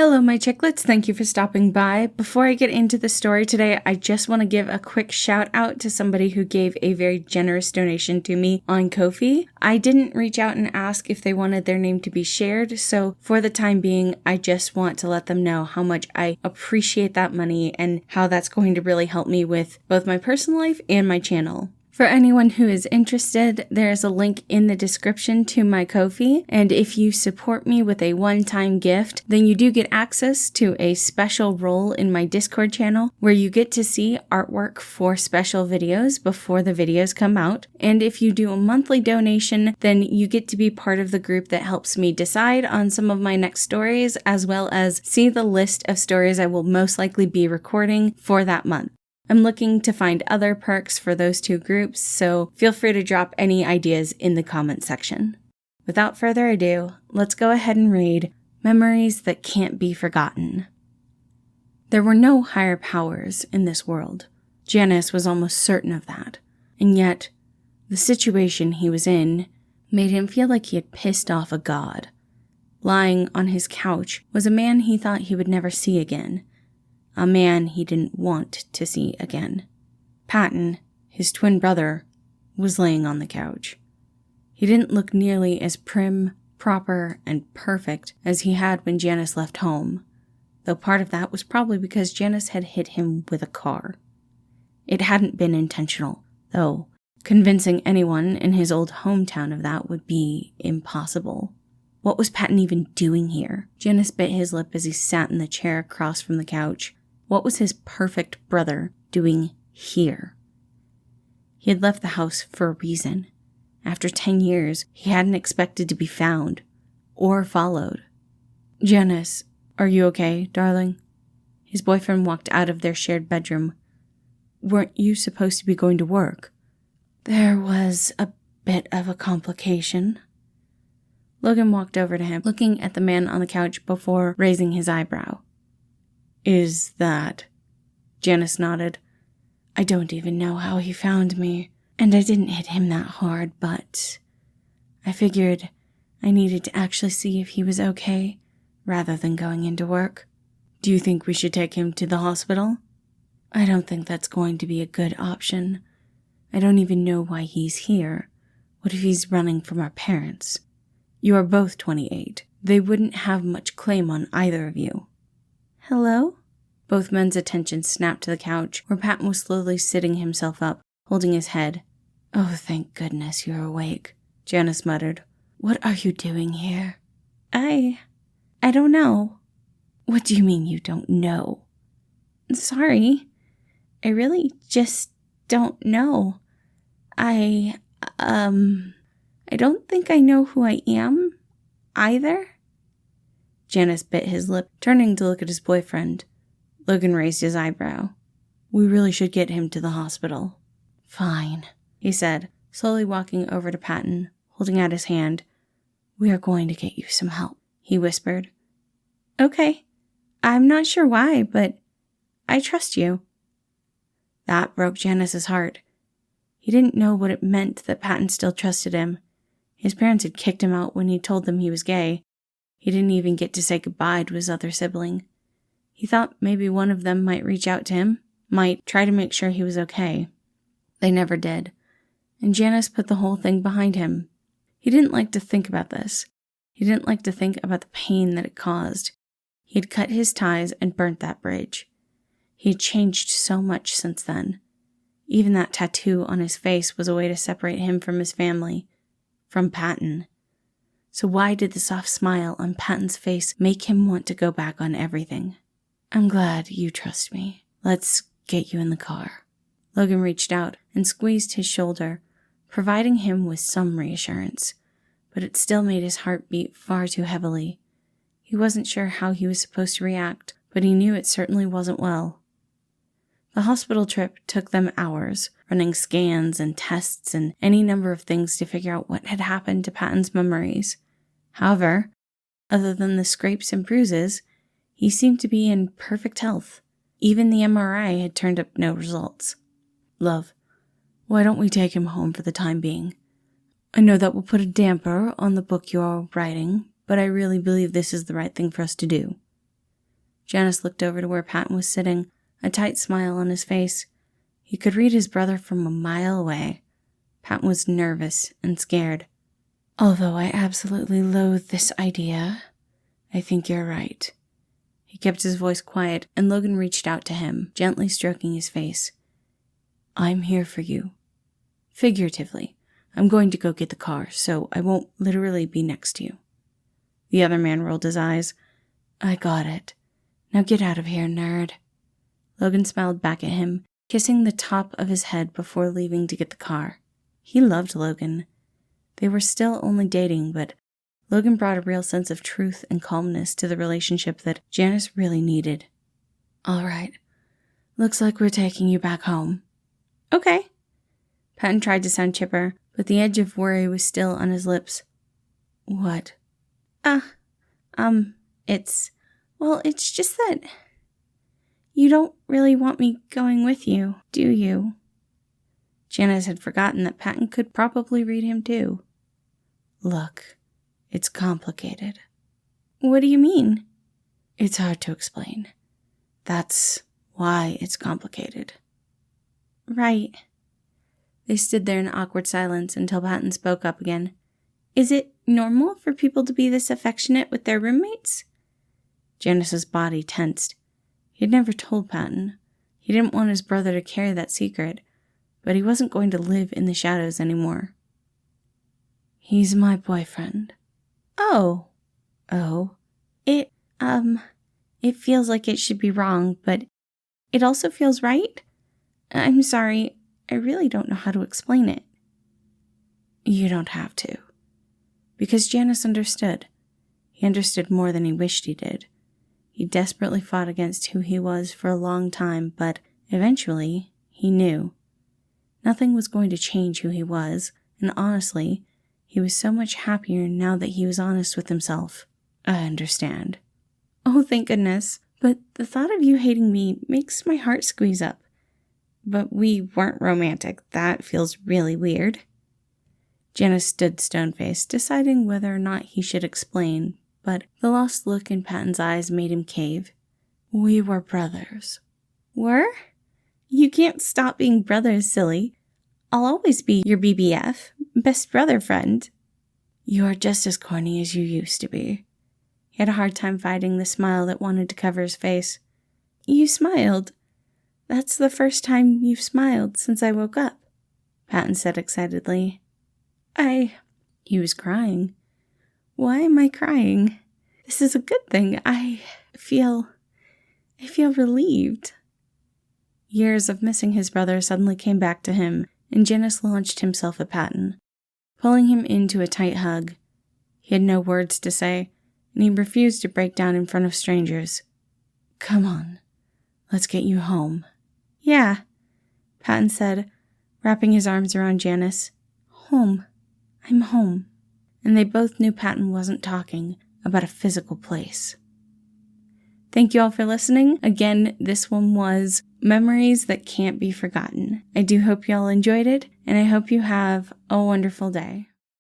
Hello, my chicklets. Thank you for stopping by. Before I get into the story today, I just want to give a quick shout out to somebody who gave a very generous donation to me on Ko-fi. I didn't reach out and ask if they wanted their name to be shared, so for the time being, I just want to let them know how much I appreciate that money and how that's going to really help me with both my personal life and my channel. For anyone who is interested, there is a link in the description to my Ko-fi, and if you support me with a one-time gift, then you do get access to a special role in my Discord channel where you get to see artwork for special videos before the videos come out. And if you do a monthly donation, then you get to be part of the group that helps me decide on some of my next stories, as well as see the list of stories I will most likely be recording for that month. I'm looking to find other perks for those two groups, so feel free to drop any ideas in the comment section. Without further ado, let's go ahead and read Memories That Can't Be Forgotten. There were no higher powers in this world. Janus was almost certain of that, and yet the situation he was in made him feel like he had pissed off a god. Lying on his couch was a man he thought he would never see again. A man he didn't want to see again. Patton, his twin brother, was laying on the couch. He didn't look nearly as prim, proper, and perfect as he had when Janus left home, though part of that was probably because Janus had hit him with a car. It hadn't been intentional, though convincing anyone in his old hometown of that would be impossible. What was Patton even doing here? Janus bit his lip as he sat in the chair across from the couch. What was his perfect brother doing here? He had left the house for a reason. After 10 years, he hadn't expected to be found or followed. Janus, are you okay, darling? His boyfriend walked out of their shared bedroom. Weren't you supposed to be going to work? There was a bit of a complication. Logan walked over to him, looking at the man on the couch before raising his eyebrow. Is that... Janus nodded. I don't even know how he found me, and I didn't hit him that hard, but I figured I needed to actually see if he was okay, rather than going into work. Do you think we should take him to the hospital? I don't think that's going to be a good option. I don't even know why he's here. What if he's running from our parents? You are both 28. They wouldn't have much claim on either of you. Hello? Both men's attention snapped to the couch, where Patton was slowly sitting himself up, holding his head. Oh, thank goodness you're awake, Janus muttered. What are you doing here? I don't know. What do you mean you don't know? Sorry. I really just don't know. I don't think I know who I am, either. Janus bit his lip, turning to look at his boyfriend. Logan raised his eyebrow. We really should get him to the hospital. Fine, he said, slowly walking over to Patton, holding out his hand. We are going to get you some help, he whispered. Okay. I'm not sure why, but I trust you. That broke Janus's heart. He didn't know what it meant that Patton still trusted him. His parents had kicked him out when he told them he was gay. He didn't even get to say goodbye to his other sibling. He thought maybe one of them might reach out to him, might try to make sure he was okay. They never did, and Janus put the whole thing behind him. He didn't like to think about this. He didn't like to think about the pain that it caused. He had cut his ties and burnt that bridge. He had changed so much since then. Even that tattoo on his face was a way to separate him from his family, from Patton. So why did the soft smile on Patton's face make him want to go back on everything? I'm glad you trust me. Let's get you in the car. Logan reached out and squeezed his shoulder, providing him with some reassurance, but it still made his heart beat far too heavily. He wasn't sure how he was supposed to react, but he knew it certainly wasn't well. The hospital trip took them hours, running scans and tests and any number of things to figure out what had happened to Patton's memories. However, other than the scrapes and bruises, he seemed to be in perfect health. Even the MRI had turned up no results. Love, why don't we take him home for the time being? I know that will put a damper on the book you're writing, but I really believe this is the right thing for us to do. Janus looked over to where Patton was sitting, a tight smile on his face. He could read his brother from a mile away. Patton was nervous and scared. Although I absolutely loathe this idea, I think you're right. He kept his voice quiet, and Logan reached out to him, gently stroking his face. I'm here for you. Figuratively. I'm going to go get the car, so I won't literally be next to you. The other man rolled his eyes. I got it. Now get out of here, nerd. Logan smiled back at him, kissing the top of his head before leaving to get the car. He loved Logan. They were still only dating, but Logan brought a real sense of truth and calmness to the relationship that Janus really needed. All right. Looks like we're taking you back home. Okay. Patton tried to sound chipper, but the edge of worry was still on his lips. What? It's just that you don't really want me going with you, do you? Janus had forgotten that Patton could probably read him too. Look, it's complicated. What do you mean? It's hard to explain. That's why it's complicated. Right. They stood there in awkward silence until Patton spoke up again. Is it normal for people to be this affectionate with their roommates? Janus's body tensed. He had never told Patton. He didn't want his brother to carry that secret, but he wasn't going to live in the shadows anymore. He's my boyfriend. Oh. It feels like it should be wrong, but it also feels right. I'm sorry, I really don't know how to explain it. You don't have to. Because Janus understood. He understood more than he wished he did. He desperately fought against who he was for a long time, but eventually, he knew. Nothing was going to change who he was, and honestly, he was so much happier now that he was honest with himself. I understand. Oh, thank goodness. But the thought of you hating me makes my heart squeeze up. But we weren't romantic. That feels really weird. Janus stood stone-faced, deciding whether or not he should explain, but the lost look in Patton's eyes made him cave. We were brothers. Were? You can't stop being brothers, silly. I'll always be your BBF, best brother friend. You are just as corny as you used to be. He had a hard time fighting the smile that wanted to cover his face. You smiled. That's the first time you've smiled since I woke up, Patton said excitedly. He was crying. Why am I crying? This is a good thing. I feel relieved. Years of missing his brother suddenly came back to him, and Janus launched himself at Patton, pulling him into a tight hug. He had no words to say, and he refused to break down in front of strangers. Come on, let's get you home. Yeah, Patton said, wrapping his arms around Janus. Home. I'm home. And they both knew Patton wasn't talking about a physical place. Thank you all for listening. Again, this one was Memories That Can't Be Forgotten. I do hope you all enjoyed it, and I hope you have a wonderful day.